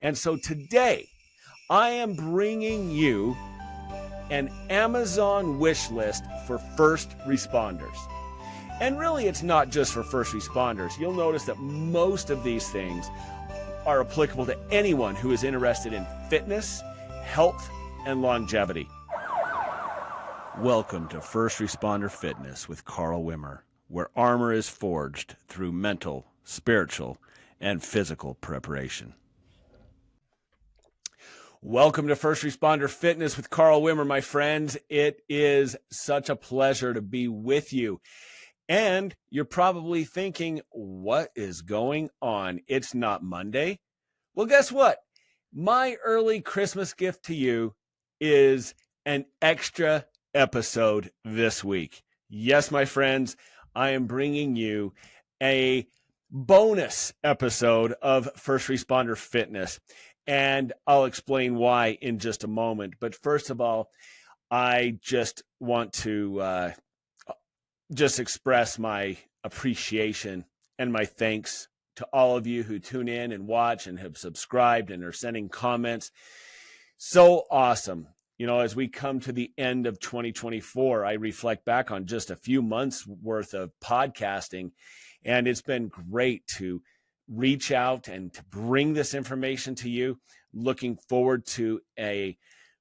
And so today, I am bringing you an Amazon wish list for first responders. And really, it's not just for first responders. You'll notice that most of these things are applicable to anyone who is interested in fitness, health, and longevity. Welcome to First Responder Fitness with Carl Wimmer, where armor is forged through mental, spiritual, and physical preparation. Welcome to First Responder Fitness with Carl Wimmer, my friends. It is such a pleasure to be with you. And you're probably thinking, what is going on? It's not Monday. Well, guess what? My early Christmas gift to you is an extra episode this week. Yes, my friends, I am bringing you a bonus episode of First Responder Fitness. And I'll explain why in just a moment. But first of all, I just want to just express my appreciation and my thanks to all of you who tune in and watch and have subscribed and are sending comments. So awesome. You know, as we come to the end of 2024, I reflect back on just a few months worth of podcasting, and it's been great to reach out and to bring this information to you. Looking forward to a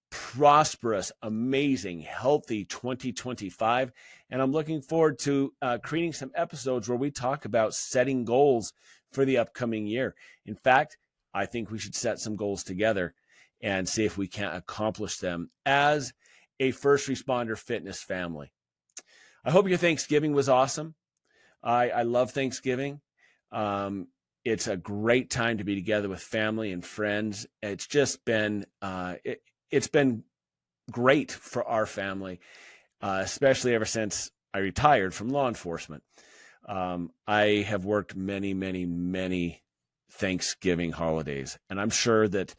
prosperous, amazing, healthy 2025. And I'm looking forward to creating some episodes where we talk about setting goals for the upcoming year. In fact, I think we should set some goals together and see if we can accomplish them as a first responder fitness family. I hope your Thanksgiving was awesome. I love Thanksgiving. It's a great time to be together with family and friends. It's just been it's been great for our family, especially ever since I retired from law enforcement. I have worked many, many, many Thanksgiving holidays, and I'm sure that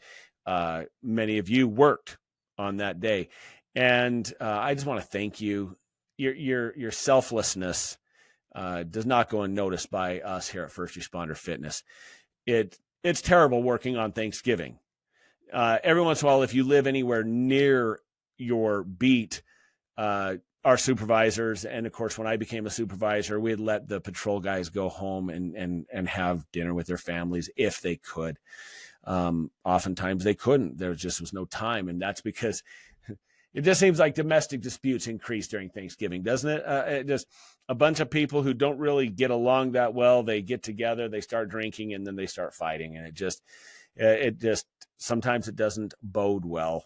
many of you worked on that day. And I just want to thank you. Your selflessness does not go unnoticed by us here at First Responder Fitness. It's terrible working on Thanksgiving. Every once in a while, if you live anywhere near your beat, our supervisors, and of course, when I became a supervisor, we'd let the patrol guys go home and have dinner with their families if they could. Oftentimes they couldn't. There just was no time, and that's because it just seems like domestic disputes increase during Thanksgiving, doesn't it? It just a bunch of people who don't really get along that well, they get together, they start drinking, and then they start fighting. And it just sometimes it doesn't bode well,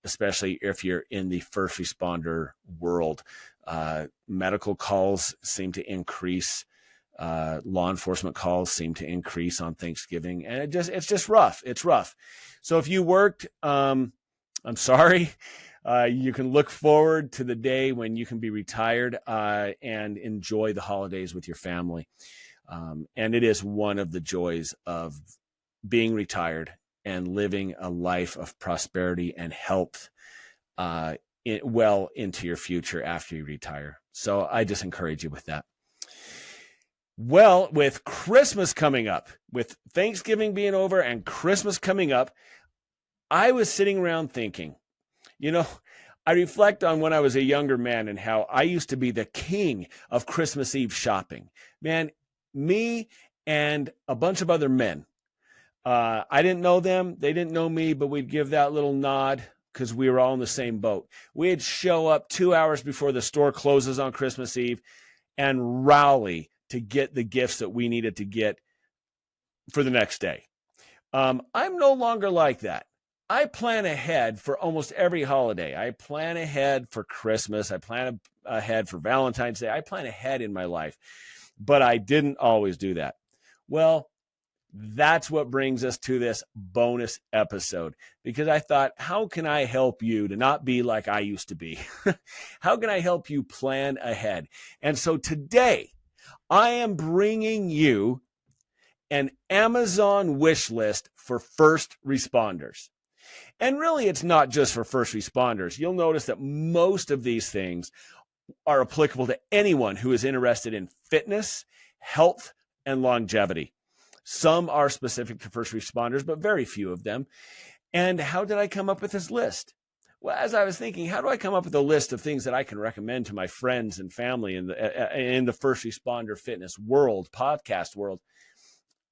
especially if you're in the first responder world. Medical calls seem to increase. Law enforcement calls seem to increase on Thanksgiving. And it's just rough. It's rough. So if you worked, I'm sorry. You can look forward to the day when you can be retired and enjoy the holidays with your family. And it is one of the joys of being retired and living a life of prosperity and health well into your future after you retire. So I just encourage you with that. Well, with Christmas coming up, with Thanksgiving being over and Christmas coming up, I was sitting around thinking, you know, I reflect on when I was a younger man and how I used to be the king of Christmas Eve shopping. Man, me and a bunch of other men. I didn't know them. They didn't know me, but we'd give that little nod because we were all in the same boat. We'd show up 2 hours before the store closes on Christmas Eve and rally to get the gifts that we needed to get for the next day. I'm no longer like that. I plan ahead for almost every holiday. I plan ahead for Christmas. I plan ahead for Valentine's Day. I plan ahead in my life, but I didn't always do that. Well, that's what brings us to this bonus episode, because I thought, how can I help you to not be like I used to be? How can I help you plan ahead? And so today I am bringing you an Amazon wish list for first responders. And really, it's not just for first responders. You'll notice that most of these things are applicable to anyone who is interested in fitness, health, and longevity. Some are specific to first responders, but very few of them. And how did I come up with this list? Well, as I was thinking, how do I come up with a list of things that I can recommend to my friends and family in the first responder fitness world, podcast world?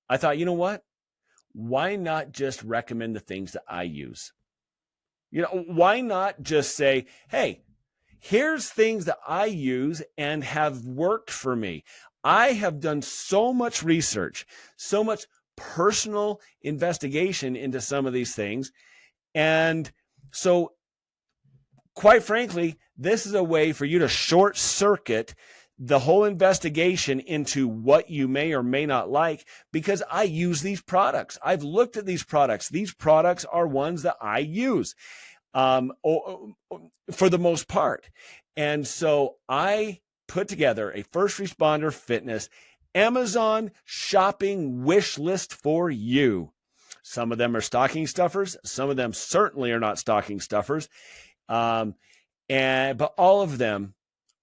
I thought, you know what? Why not just recommend the things that I use? Why not just say, hey, here's things that I use and have worked for me. I have done so much research, so much personal investigation into some of these things. And so, quite frankly, this is a way for you to short circuit the whole investigation into what you may or may not like, because I use these products. I've looked at these products. These products are ones that I use for the most part. And so I put together a first responder fitness Amazon shopping wish list for you. Some of them are stocking stuffers. Some of them certainly are not stocking stuffers. But all of them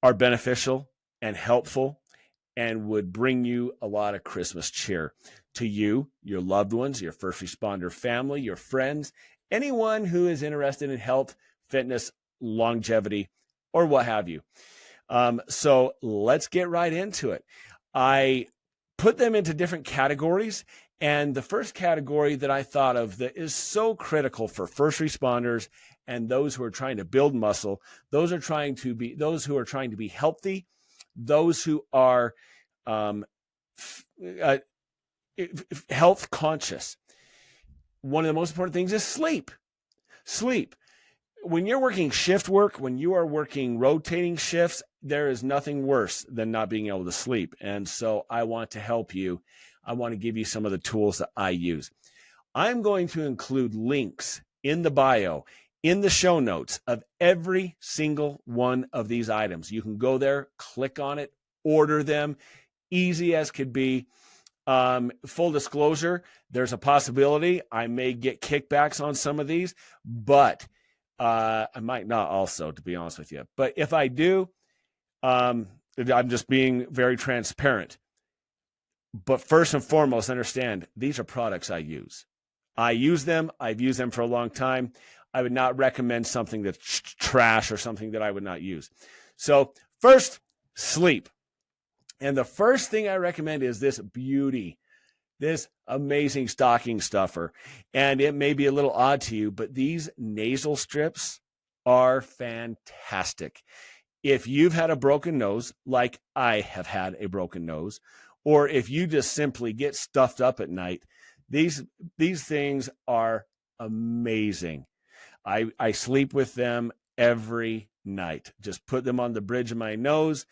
are beneficial and helpful and would bring you a lot of Christmas cheer to you, your loved ones, your first responder family, your friends, anyone who is interested in health, fitness, longevity, or what have you. So let's get right into it. I put them into different categories. And the first category that I thought of that is so critical for first responders and those who are trying to build muscle, those who are trying to be healthy, those who are health conscious. One of the most important things is sleep. Sleep. When you're working shift work, when you are working rotating shifts, there is nothing worse than not being able to sleep. And so I want to help you. I want to give you some of the tools that I use. I'm going to include links in the bio, in the show notes of every single one of these items. You can go there, click on it, order them, easy as could be. Full disclosure, there's a possibility I may get kickbacks on some of these, but I might not also, to be honest with you. But if I do, I'm just being very transparent. But first and foremost, understand these are products I use. I use them. I've used them for a long time. I would not recommend something that's trash or something that I would not use. So first, sleep. And the first thing I recommend is this beauty, this amazing stocking stuffer. And it may be a little odd to you, but these nasal strips are fantastic. If you've had a broken nose, like I have had a broken nose, or if you just simply get stuffed up at night, these things are amazing. I sleep with them every night. Just put them on the bridge of my nose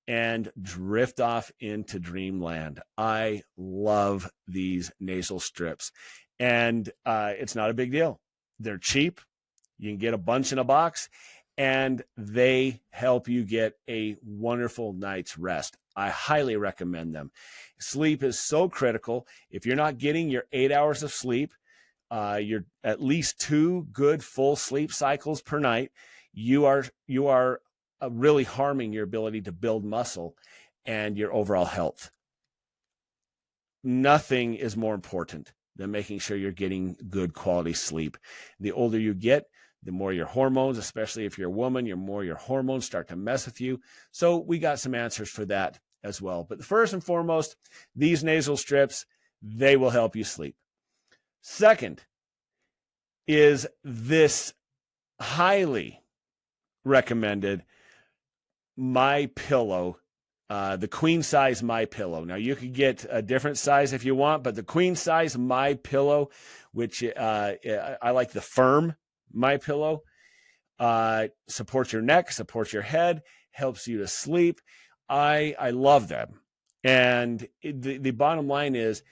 and drift off into dreamland. I love these nasal strips. And it's not a big deal. They're cheap. You can get a bunch in a box, and they help you get a wonderful night's rest. I highly recommend them. Sleep is so critical. If you're not getting your 8 hours of sleep, you're at least 2 good full sleep cycles per night, you are really harming your ability to build muscle and your overall health. Nothing is more important than making sure you're getting good quality sleep. The older you get, the more your hormones, especially if you're a woman, the more your hormones start to mess with you. So we got some answers for that as well. But first and foremost, these nasal strips, they will help you sleep. Second is this highly recommended MyPillow, the queen size MyPillow. Now you could get a different size if you want, but the queen size MyPillow, which I like the firm MyPillow, supports your neck, supports your head, helps you to sleep. I love them. And the bottom line is,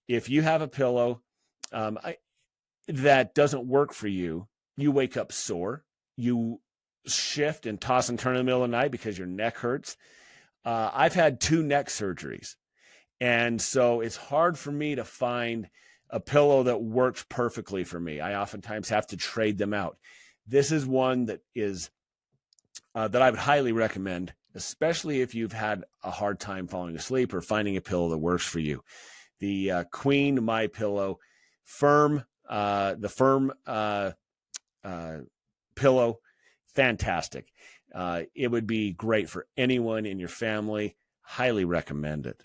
if you have a pillow that doesn't work for you, you wake up sore, you shift and toss and turn in the middle of the night because your neck hurts. I've had 2 neck surgeries, and so it's hard for me to find a pillow that works perfectly for me. I oftentimes have to trade them out. This is one that is that I would highly recommend, especially if you've had a hard time falling asleep or finding a pillow that works for you. the Queen MyPillow, firm, the firm pillow, fantastic. It would be great for anyone in your family. Highly recommend it.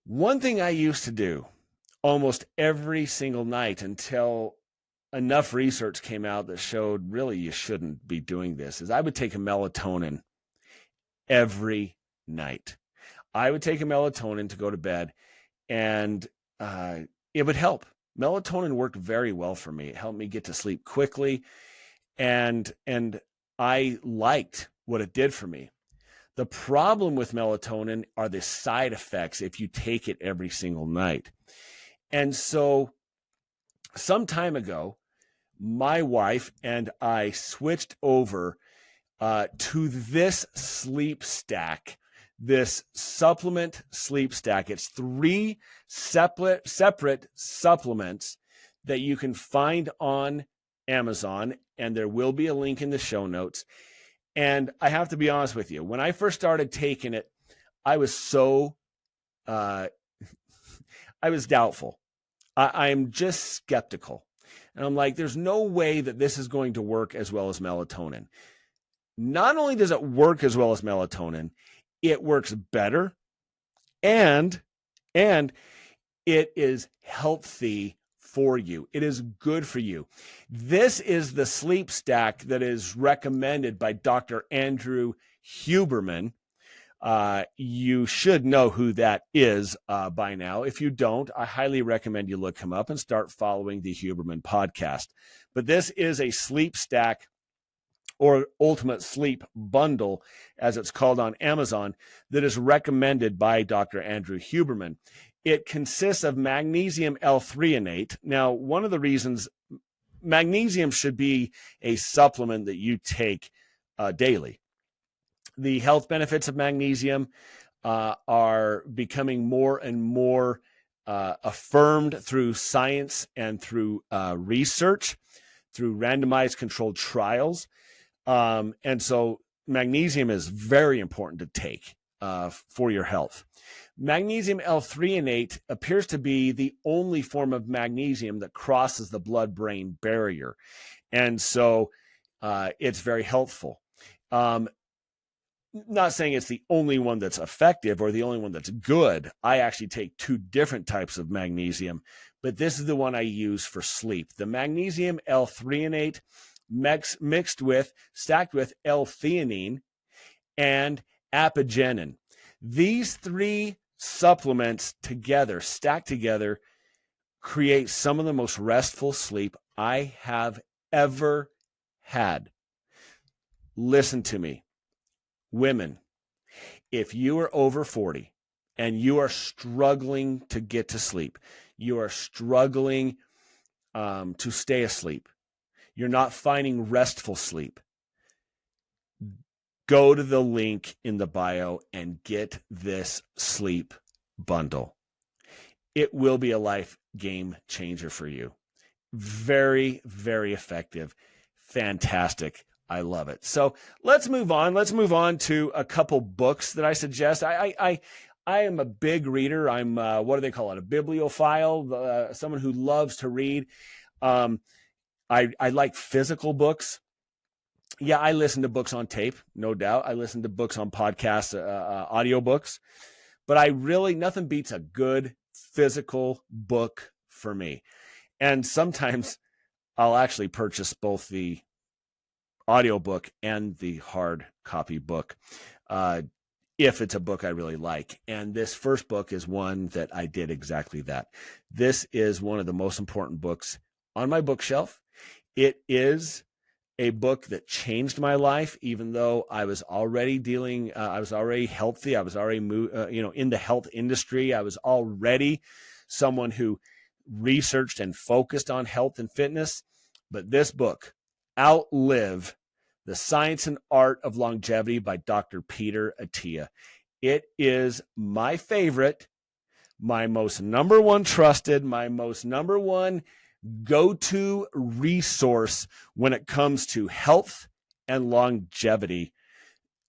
One thing I used to do almost every single night until enough research came out that showed really you shouldn't be doing this is I would take a melatonin every night. I would take a melatonin to go to bed, and it would help. Melatonin worked very well for me. It helped me get to sleep quickly, and I liked what it did for me. The problem with melatonin are the side effects if you take it every single night. And so some time ago, my wife and I switched over to this sleep stack, this supplement sleep stack. It's 3 separate supplements that you can find on Amazon, and there will be a link in the show notes. And I have to be honest with you, when I first started taking it, I was so, I was doubtful. I'm just skeptical. And I'm like, there's no way that this is going to work as well as melatonin. Not only does it work as well as melatonin, it works better, and it is healthy for you. It is good for you. This is the sleep stack that is recommended by Dr. Andrew Huberman. You should know who that is by now. If you don't, I highly recommend you look him up and start following the Huberman podcast. But this is a sleep stack, or ultimate sleep bundle, as it's called on Amazon, that is recommended by Dr. Andrew Huberman. It consists of magnesium L-threonate. Now, one of the reasons magnesium should be a supplement that you take daily. The health benefits of magnesium are becoming more and more affirmed through science and through research, through randomized controlled trials. And so magnesium is very important to take for your health. Magnesium L-threonate appears to be the only form of magnesium that crosses the blood-brain barrier. And so it's very helpful. Not saying it's the only one that's effective or the only one that's good. I actually take 2 different types of magnesium, but this is the one I use for sleep. The magnesium L-threonate stacked with L-theanine and apigenin. These 3 supplements together, stacked together, create some of the most restful sleep I have ever had. Listen to me. Women, if you are over 40 and you are struggling to get to sleep, you are struggling to stay asleep, you're not finding restful sleep, go to the link in the bio and get this sleep bundle. It will be a life game changer for you. Very, very effective. Fantastic. I love it. So let's move on. Let's move on to a couple books that I suggest. I am a big reader. I'm, what do they call it? A bibliophile, someone who loves to read. I like physical books. Yeah, I listen to books on tape, no doubt. I listen to books on podcasts, audiobooks. But nothing beats a good physical book for me. And sometimes I'll actually purchase both the audiobook and the hard copy book if it's a book I really like. And this first book is one that I did exactly that. This is one of the most important books on my bookshelf. It is a book that changed my life, even though I was already I was already healthy. I was already, in the health industry. I was already someone who researched and focused on health and fitness. But this book, Outlive, The Science and Art of Longevity by Dr. Peter Attia. It is my favorite, my most number one trusted, my most number one go-to resource when it comes to health and longevity.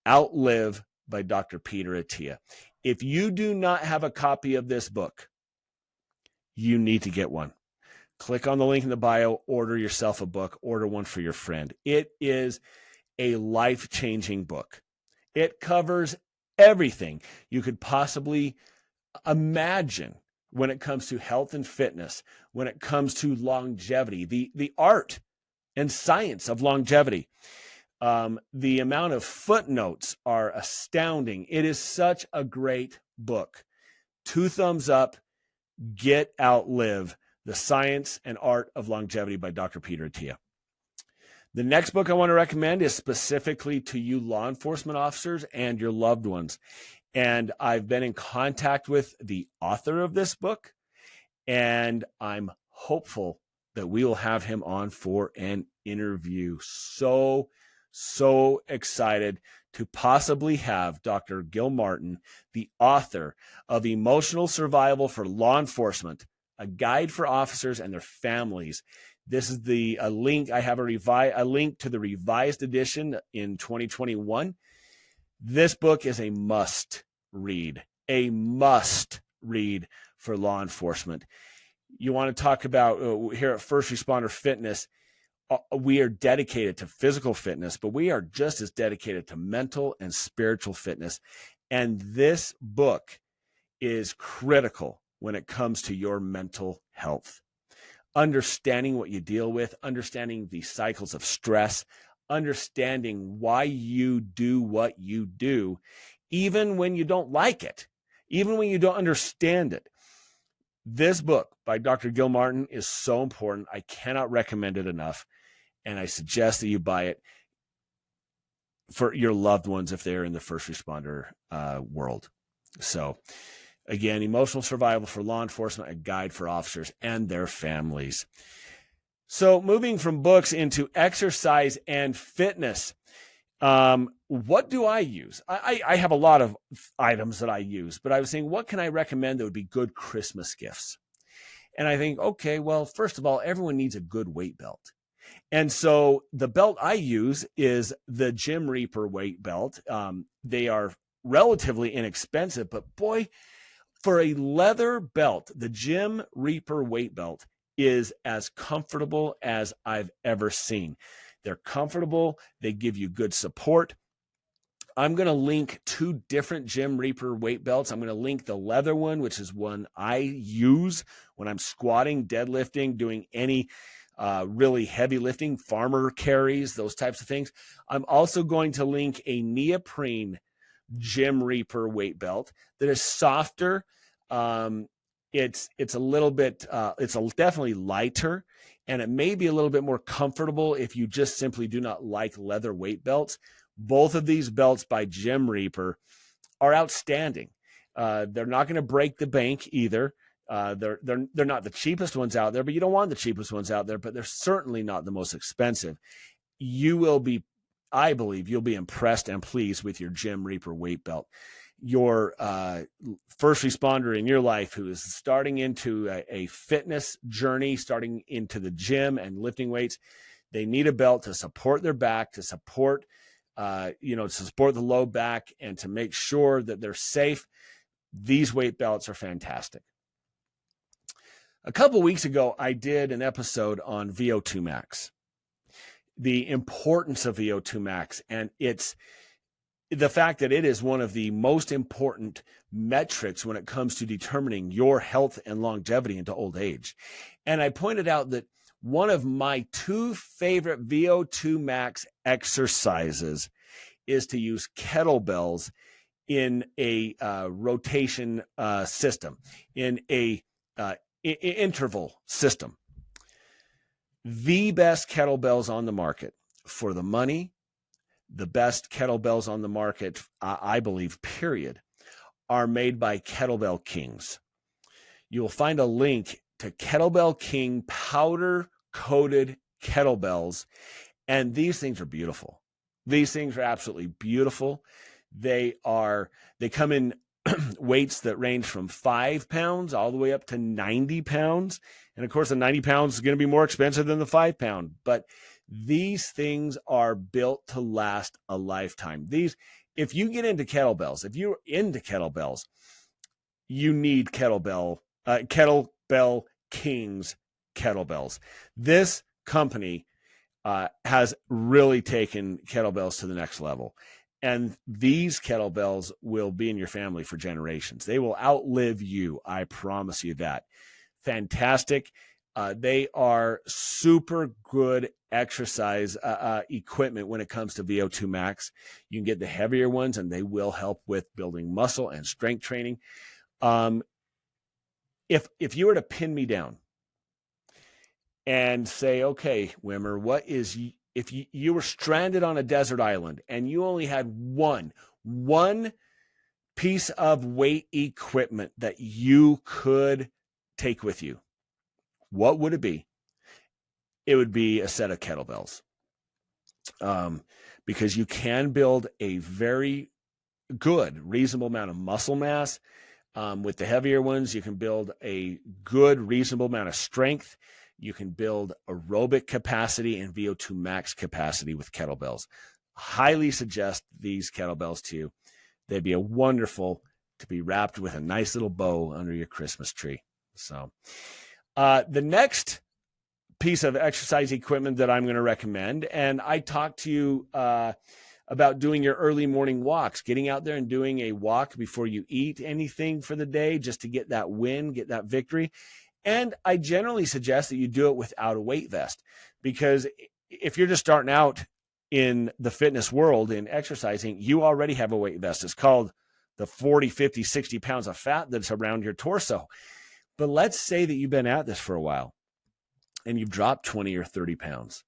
Outlive by Dr. Peter Attia. If you do not have a copy of this book, you need to get one. Click on the link in the bio, order yourself a book, order one for your friend. It is a life-changing book. It covers everything you could possibly imagine when it comes to health and fitness, when it comes to longevity, the art and science of longevity. The amount of footnotes are astounding. It is such a great book. 2 thumbs up. Get Outlive, The Science and Art of Longevity by Dr. Peter Attia. The next book I want to recommend is specifically to you law enforcement officers and your loved ones. And I've been in contact with the author of this book, and I'm hopeful that we will have him on for an interview. So excited to possibly have Dr. Gil Martin, the author of Emotional Survival for Law Enforcement, a guide for officers and their families. This is a link. I have a link to the revised edition in 2021. This book is a must read for law enforcement. You want to talk about here at First Responder Fitness, we are dedicated to physical fitness, but we are just as dedicated to mental and spiritual fitness. And this book is critical when it comes to your mental health. Understanding what you deal with, understanding the cycles of stress, understanding why you do what you do, even when you don't like it, even when you don't understand it. This book by Dr. Gil Martin is so important. I cannot recommend it enough. And I suggest that you buy it for your loved ones if they're in the first responder world. So again, Emotional Survival for Law Enforcement, a guide for officers and their families. So moving from books into exercise and fitness, what do I use? I have a lot of items that I use, but I was saying, what can I recommend that would be good Christmas gifts? And I think, okay, well, first of all, everyone needs a good weight belt. And so the belt I use is the Gym Reaper weight belt. They are relatively inexpensive, but boy, for a leather belt, the Gym Reaper weight belt is as comfortable as I've ever seen. They're comfortable. They give you good support. I'm going to link 2 different Gym Reaper weight belts. I'm going to link the leather one, which is one I use when I'm squatting, deadlifting, doing any really heavy lifting, farmer carries, those types of things. I'm also going to link a Neoprene Gym Reaper weight belt that is softer. It's a little bit, definitely lighter, and it may be a little bit more comfortable if you just simply do not like leather weight belts. Both of these belts by Gym Reaper are outstanding. They're not going to break the bank either. They're not the cheapest ones out there, but you don't want the cheapest ones out there, but they're certainly not the most expensive. You will be, I believe, you'll be impressed and pleased with your Gym Reaper weight belt. Your first responder in your life who is starting into a fitness journey, starting into the gym and lifting weights, they need a belt to support their back, to support, to support the low back, and to make sure that they're safe. These weight belts are fantastic. A couple weeks ago, I did an episode on VO2 max, the importance of VO2 max, and it's the fact that it is one of the most important metrics when it comes to determining your health and longevity into old age. And I pointed out that one of my 2 favorite VO2 max exercises is to use kettlebells in a rotation system, in a interval system. The best kettlebells on the market for the money, the best kettlebells on the market, I believe, period, are made by Kettlebell Kings. You will find a link to Kettlebell King powder-coated kettlebells, and these things are beautiful. These things are absolutely beautiful. They come in weights that range from 5 pounds all the way up to 90 pounds. And of course, the 90 pounds is going to be more expensive than the 5 pound, but these things are built to last a lifetime. if you get into kettlebells, if you're into kettlebells, you need Kettlebell Kings kettlebells. This company has really taken kettlebells to the next level. And these kettlebells will be in your family for generations. They will outlive you. I promise you that. Fantastic. They are super good exercise equipment when it comes to VO2 max. You can get the heavier ones, and they will help with building muscle and strength training. If you were to pin me down and say, okay, Wimmer, what is, if you were stranded on a desert island and you only had one piece of weight equipment that you could take with you, what would it be? It would be a set of kettlebells, because you can build a very good, reasonable amount of muscle mass. With the heavier ones, you can build a good, reasonable amount of strength. You can build aerobic capacity and VO2 max capacity with kettlebells. Highly suggest these kettlebells to you. They'd be wonderful to be wrapped with a nice little bow under your Christmas tree. So the next piece of exercise equipment that I'm going to recommend, and I talked to you about doing your early morning walks, getting out there and doing a walk before you eat anything for the day, just to get that win, get that victory. And I generally suggest that you do it without a weight vest, because if you're just starting out in the fitness world in exercising, you already have a weight vest. It's called the 40, 50, 60 pounds of fat that's around your torso. But let's say that you've been at this for a while and you've dropped 20 or 30 pounds.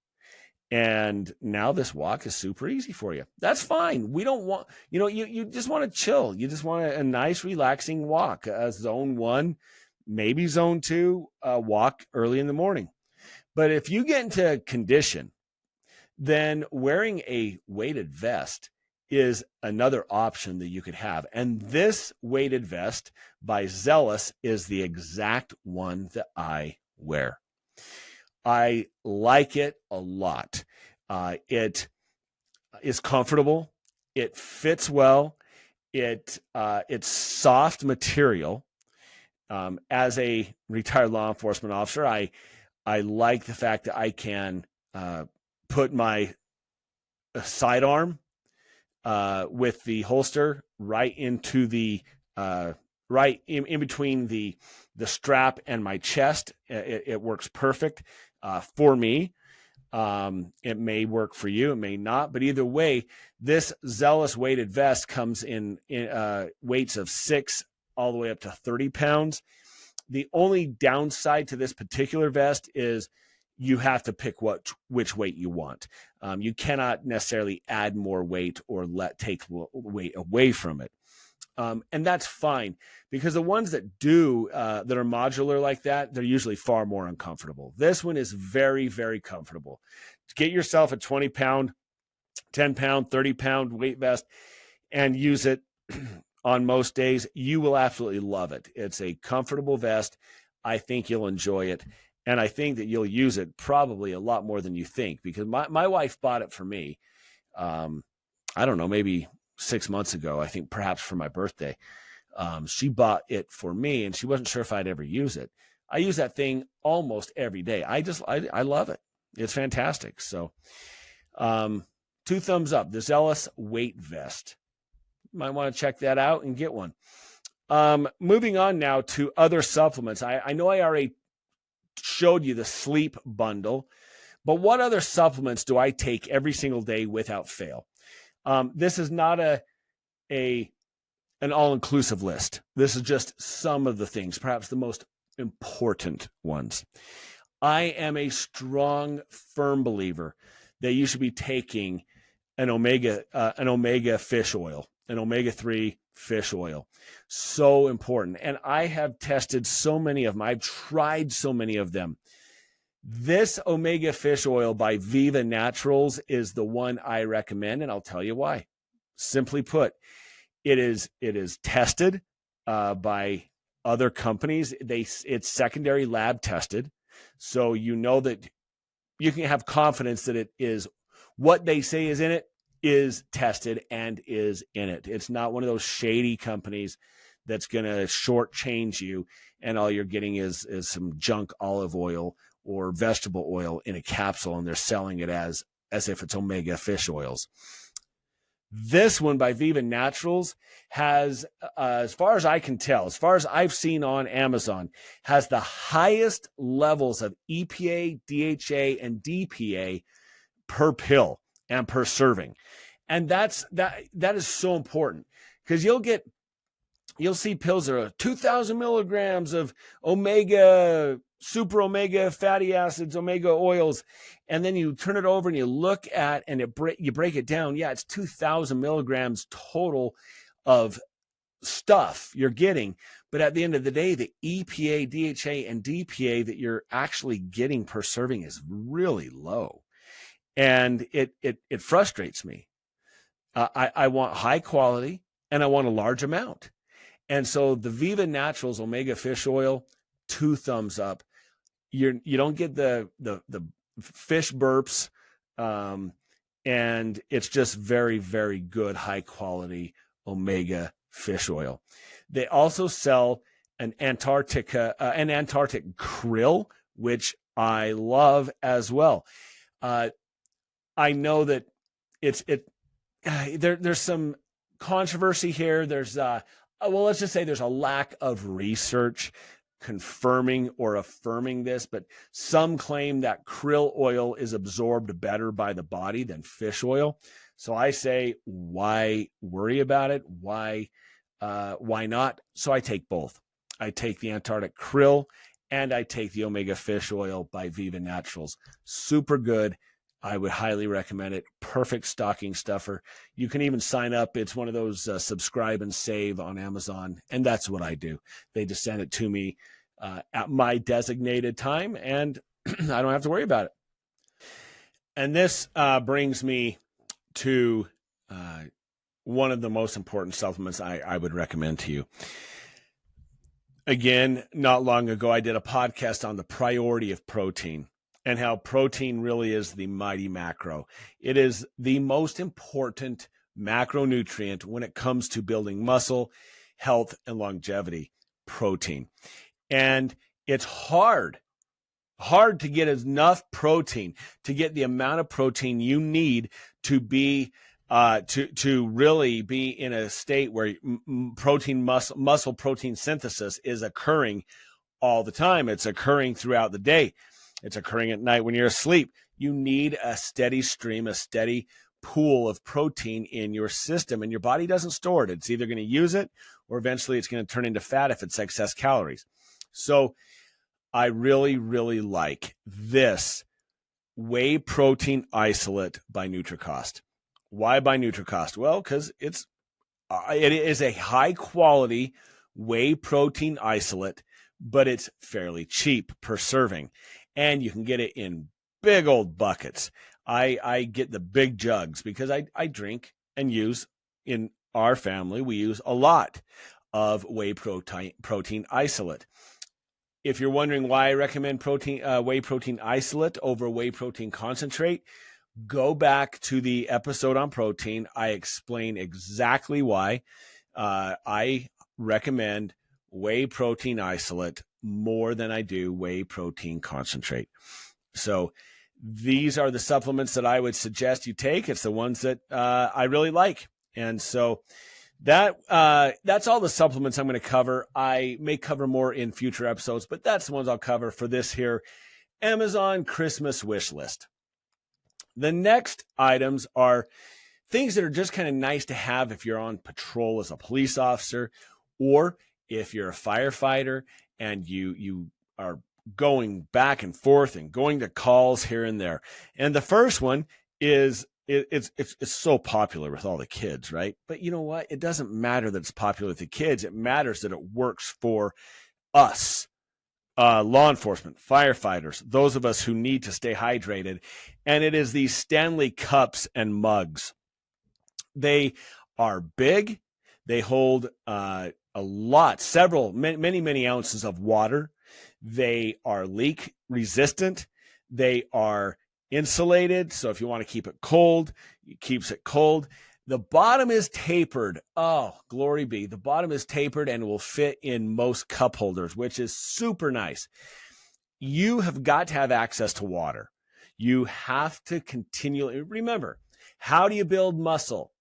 And now this walk is super easy for you. That's fine. We don't want, you just want to chill. You just want a nice, relaxing walk, zone 1, maybe zone 2, walk early in the morning. But if you get into condition, then wearing a weighted vest is another option that you could have. And this weighted vest by Zelus is the exact one that I wear. I like it a lot. It is comfortable. It fits well. It's soft material. As a retired law enforcement officer, I like the fact that I can put my sidearm with the holster right into the right in between the strap and my chest. It works perfect for me. It may work for you, it may not, but either way, this Zelus weighted vest comes in weights of 6 all the way up to 30 pounds. The only downside to this particular vest is you have to pick which weight you want. You cannot necessarily add more weight or take weight away from it. And that's fine, because the ones that do that are modular like that, they're usually far more uncomfortable. This one is very, very comfortable. Get yourself a 20 pound, 10 pound, 30 pound weight vest and use it on most days. You will absolutely love it. It's a comfortable vest. I think you'll enjoy it. And I think that you'll use it probably a lot more than you think, because my wife bought it for me. I don't know, maybe 6 months ago, I think perhaps for my birthday. She bought it for me and she wasn't sure if I'd ever use it. I use that thing almost every day. I love it. It's fantastic. So 2 thumbs up, the Zelus weight vest. You might want to check that out and get one. Moving on now to other supplements. I know I already showed you the sleep bundle, but what other supplements do I take every single day without fail? This is not an all-inclusive list. This is just some of the things, perhaps the most important ones. I am a strong, firm believer that you should be taking an omega fish oil, an omega-3 fish oil. So important. And I have tested so many of them. I've tried so many of them. This omega fish oil by Viva Naturals is the one I recommend, and I'll tell you why. Simply put, it is tested by other companies. It's secondary lab tested, so you know that you can have confidence that it is what they say is in it is tested and is in it. It's not one of those shady companies that's going to shortchange you and all you're getting is some junk olive oil or vegetable oil in a capsule, and they're selling it as if it's omega fish oils. This one by Viva Naturals has, as far as I can tell, as far as I've seen on Amazon, has the highest levels of EPA, DHA, and DPA per pill and per serving. And that is so important, because you'll see pills that are 2,000 milligrams of omega, super omega fatty acids, omega oils, and then you turn it over and you look at, and you break it down. Yeah, it's 2,000 milligrams total of stuff you're getting. But at the end of the day, the EPA, DHA, and DPA that you're actually getting per serving is really low. And it frustrates me. I want high quality and I want a large amount. And so the Viva Naturals omega fish oil, 2 thumbs up. You don't get the fish burps, and it's just very, very good, high quality omega fish oil. They also sell an Antarctic Krill, which I love as well. I know that there's some controversy here. There's let's just say there's a lack of research confirming or affirming this, but some claim that krill oil is absorbed better by the body than fish oil. So I say, why worry about it? Why not? So I take both. I take the Antarctic Krill and I take the omega fish oil by Viva Naturals. Super good. I would highly recommend it. Perfect stocking stuffer. You can even sign up. It's one of those subscribe and save on Amazon. And that's what I do. They just send it to me at my designated time, and I don't have to worry about it. And this brings me to one of the most important supplements I would recommend to you. Again, not long ago, I did a podcast on the priority of protein and how protein really is the mighty macro. It is the most important macronutrient when it comes to building muscle, health, and longevity, protein. And it's hard to get enough protein, to get the amount of protein you need to be to really be in a state where muscle protein synthesis is occurring all the time. It's occurring throughout the day. It's occurring at night when you're asleep. You need a steady stream, a steady pool of protein in your system, and your body doesn't store it. It's either going to use it or eventually it's going to turn into fat if it's excess calories. So I really, really like this whey protein isolate by Nutricost. Why by Nutricost? Well, because it is a high quality whey protein isolate, but it's fairly cheap per serving. And you can get it in big old buckets. I get the big jugs because I drink and use, in our family, we use a lot of whey protein isolate. If you're wondering why I recommend whey protein isolate over whey protein concentrate, go back to the episode on protein. I explain exactly why I recommend whey protein isolate more than I do whey protein concentrate. So these are the supplements that I would suggest you take. It's the ones that I really like. And so that's all the supplements I'm going to cover. I may cover more in future episodes, but that's the ones I'll cover for this here Amazon Christmas wish list. The next items are things that are just kind of nice to have if you're on patrol as a police officer, or if you're a firefighter and you are going back and forth and going to calls here and there. And the first one is it's so popular with all the kids, right? But you know what? It doesn't matter that it's popular with the kids. It matters that it works for us, law enforcement, firefighters, those of us who need to stay hydrated. And it is these Stanley cups and mugs. They are big. They hold many ounces of water. They are leak resistant. They are insulated. So if you want to keep it cold, it keeps it cold. The bottom is tapered. Oh, glory be. The bottom is tapered and will fit in most cup holders, which is super nice. You have got to have access to water. You have to continually remember, how do you build muscle?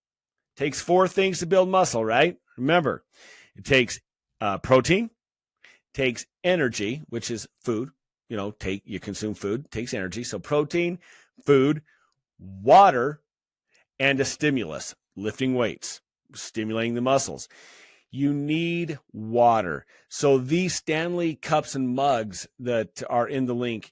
It takes 4 things to build muscle, right? Remember, it takes protein, takes energy, which is food. You consume food, takes energy. So protein, food, water, and a stimulus, lifting weights, stimulating the muscles. You need water. So these Stanley cups and mugs that are in the link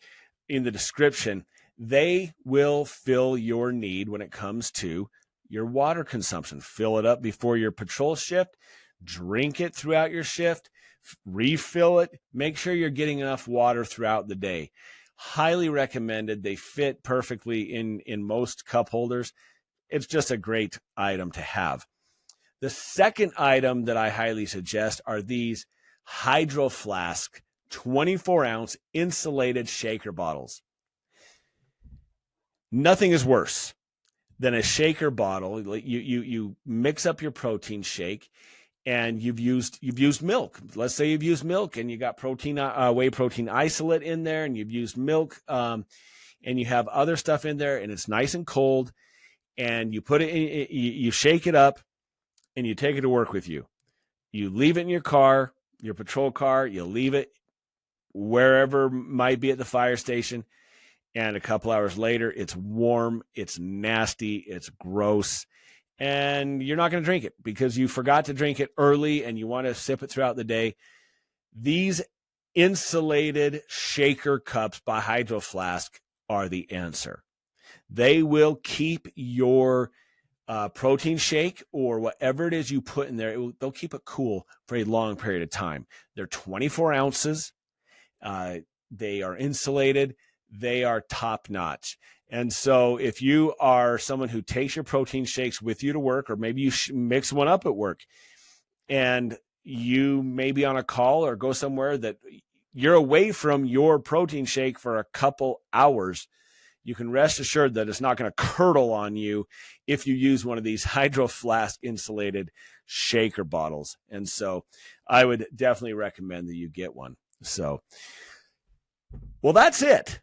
in the description, they will fill your need when it comes to your water consumption. Fill it up before your patrol shift, drink it throughout your shift, refill it. Make sure you're getting enough water throughout the day. Highly recommended. They fit perfectly in most cup holders. It's just a great item to have. The second item that I highly suggest are these Hydro Flask 24-ounce insulated shaker bottles. Nothing is worse than a shaker bottle. You mix up your protein shake, and you've used milk. Let's say you've used milk and you got protein, whey protein isolate in there, and you've used milk, and you have other stuff in there, and it's nice and cold, and you put it in, you shake it up, and you take it to work with you. You leave it in your car, your patrol car. You leave it wherever might be at the fire station, and a couple hours later, it's warm, it's nasty, it's gross, and you're not going to drink it because you forgot to drink it early and you want to sip it throughout the day. These insulated shaker cups by Hydro Flask are the answer. They will keep your protein shake or whatever it is you put in there, they'll keep it cool for a long period of time. They're 24 ounces. They are insulated. They are top notch. And so if you are someone who takes your protein shakes with you to work, or maybe you mix one up at work, and you may be on a call or go somewhere that you're away from your protein shake for a couple hours, you can rest assured that it's not going to curdle on you if you use one of these Hydro Flask insulated shaker bottles. And so I would definitely recommend that you get one. So, well, that's it.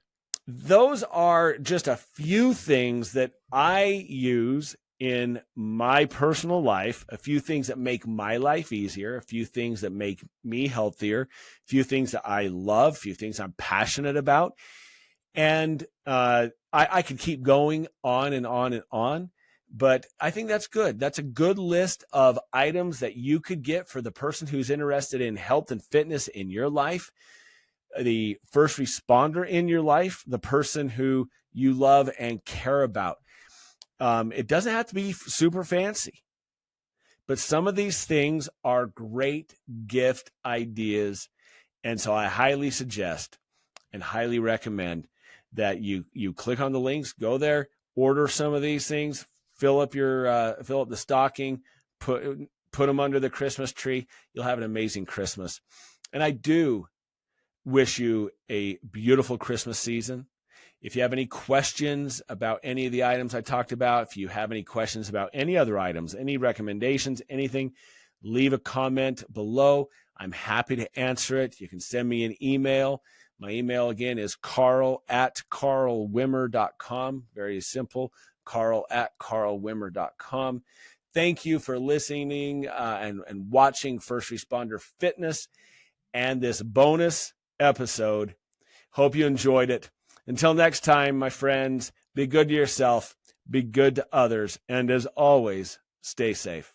Those are just a few things that I use in my personal life, a few things that make my life easier, a few things that make me healthier, a few things that I love, a few things I'm passionate about. And I could keep going on and on and on, but I think that's good. That's a good list of items that you could get for the person who's interested in health and fitness in your life, the first responder in your life, the person who you love and care about. It doesn't have to be super fancy, but some of these things are great gift ideas. And so I highly suggest and highly recommend that you click on the links, go there, order some of these things, fill up the stocking, put them under the Christmas tree. You'll have an amazing Christmas. And I do wish you a beautiful Christmas season. If you have any questions about any of the items I talked about, if you have any questions about any other items, any recommendations, anything, leave a comment below. I'm happy to answer it. You can send me an email. My email again is carl@carlwimmer.com. Very simple, carl@carlwimmer.com. Thank you for listening and watching First Responder Fitness and this bonus episode. Hope you enjoyed it. Until next time, my friends, be good to yourself, be good to others, and as always, stay safe.